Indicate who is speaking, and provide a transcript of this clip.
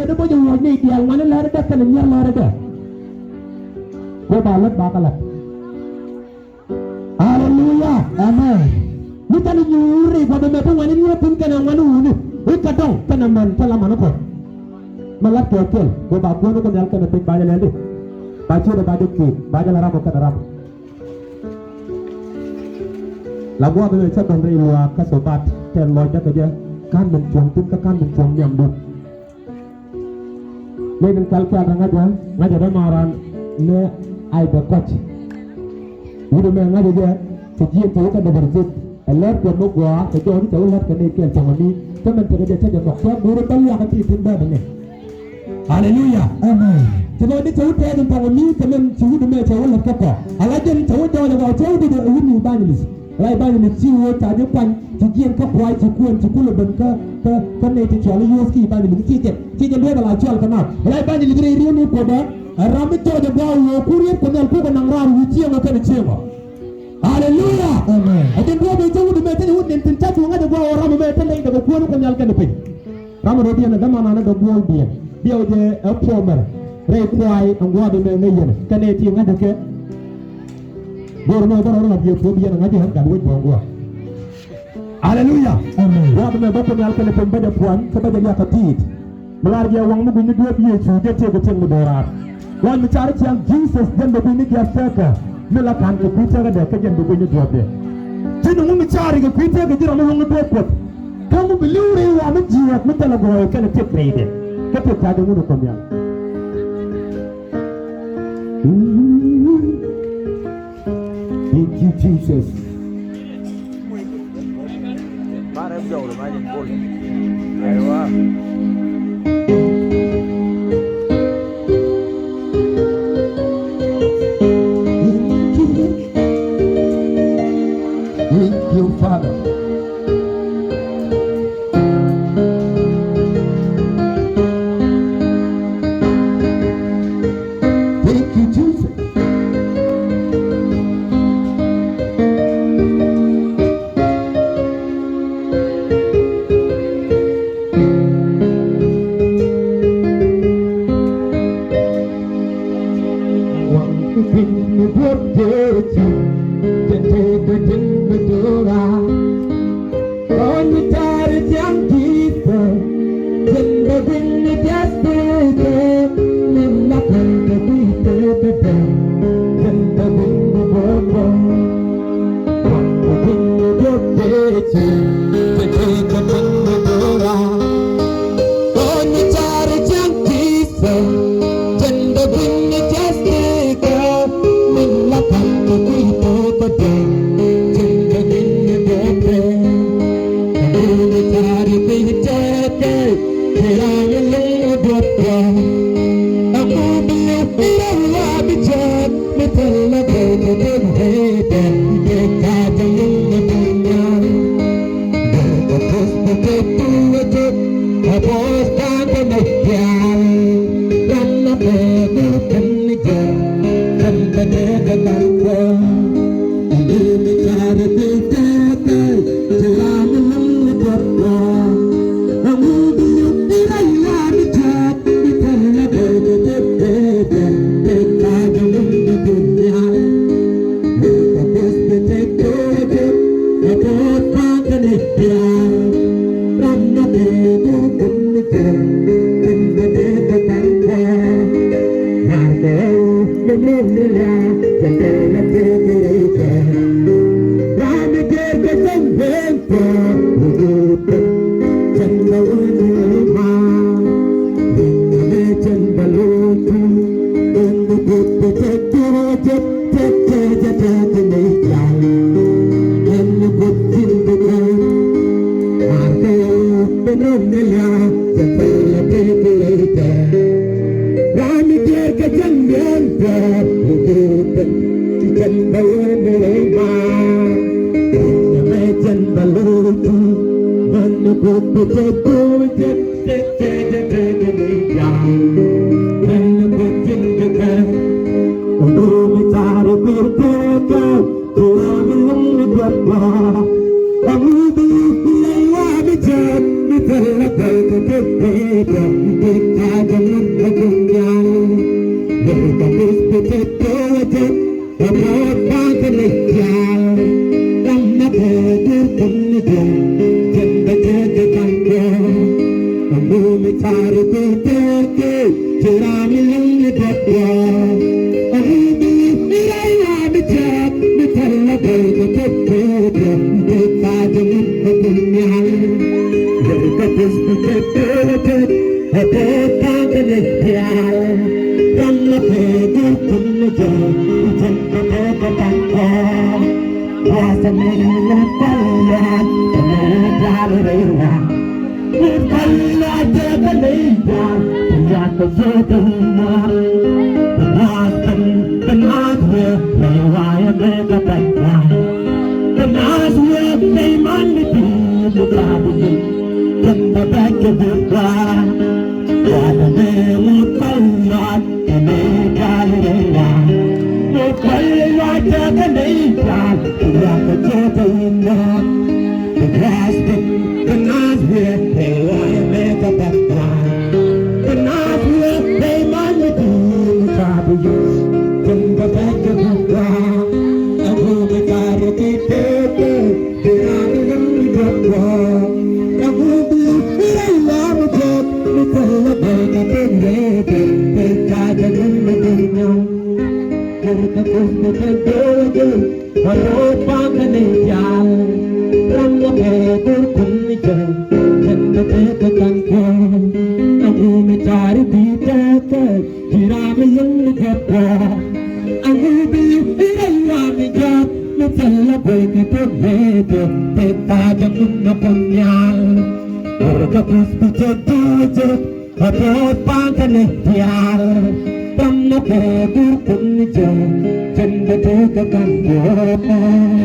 Speaker 1: ada boleh buat ni dia mana lari dah kan ni lari dah. Kau balat bakalat. Haleluya, amen. Kita ni nyuri pada mereka mana ni pun kena mana ni. Ikatong kena man salam mana kau. Malat kekil. Kau bawa ni kau jalan kena pik baca lagi. Baca dah baca ki, baca lara bukan lara. Lagu apa yang saya beri luar kasobat terloy dah kerja kan mencung pun kan mencung nyambut. Ni dengan kalkulasi ngajar dah maran ne ai berkot. Udah mengajar dia sejak tu kan dah berzit. Allah pun mau gua sejauh ni tahu lah kena ikhlas jangan ni. Teman terkejut saja nak siap murid balik hati timbang ni. Haleluya, amen. Sebab ni tahu dia tentang ni teman tahu dia tahu lah kakak. Allah jadi tahu dia orang tahu dia ini banyak. Lai banyak ni cium caja pan, cikian kapuai cikuan cikul benka ke ni cicual Yuski banyak ni cikian dia adalah cial kenal. Lai banyak ni geri ni pada ramai tu ada bawa kurian kenal pun nang ram cium akan cium. Haleluya, amen. Ada dua macam tu macam ni ni tentang tu ada bawa orang macam ni ada kuan kenal kan ni. Ramai roti yang ada mana ada bawa dia je appromer. Rai kuai angwa dia ni kan ni cium ada ke. Borno dia phobia ngaji kan buat gua. Haleluya. Amen. Wa benar bapak ni alkan pembaca puan kepada dia ketit. Melar dia wang begini dua dia sudah cek mudarat. Wan mencari yang Jesus dan begini dia seka. Melakukan kepiting ada kerjaan begini dua dia. Jadi mu mencari kepiting kerja ramu orang dua kot. Kamu beli wa menjiat mentala gua kan cek rede. Kepiting ada mu komnya. Thank you, Jesus.
Speaker 2: Para em dầu là mai nhìn buồn. Hay quá.
Speaker 1: Thank you, Father. Thank you, Jesus.
Speaker 3: Thank you.
Speaker 1: Pedro, big time in the gunyan. Look at this potato, the more confident. I'm not ready to live. Then the dead can go. I'm moving tired to take it. Jeremy in the dead. I'm moving, I am a jack. The television, the Pedro, big time in the gunyan. Look at this potato, a poor confident. From the paper to the job, we take the paper back home. Was a man of fire, the man got it around. We've got like the labor, we got the certain one. The Boston, the Northwell, may I make a back line. The Northwell, they might be the garbage. From the back of the car, what a man would find not, and they got it around. They play like the nation, like the total not. The plastic, the Nazareth, they want to make a back line. The Nazareth, they might be the garbage. From the back of the car, and who they got it, they take it, they are the car. About Pantanetial, from the paper, from the job, and the take a gun.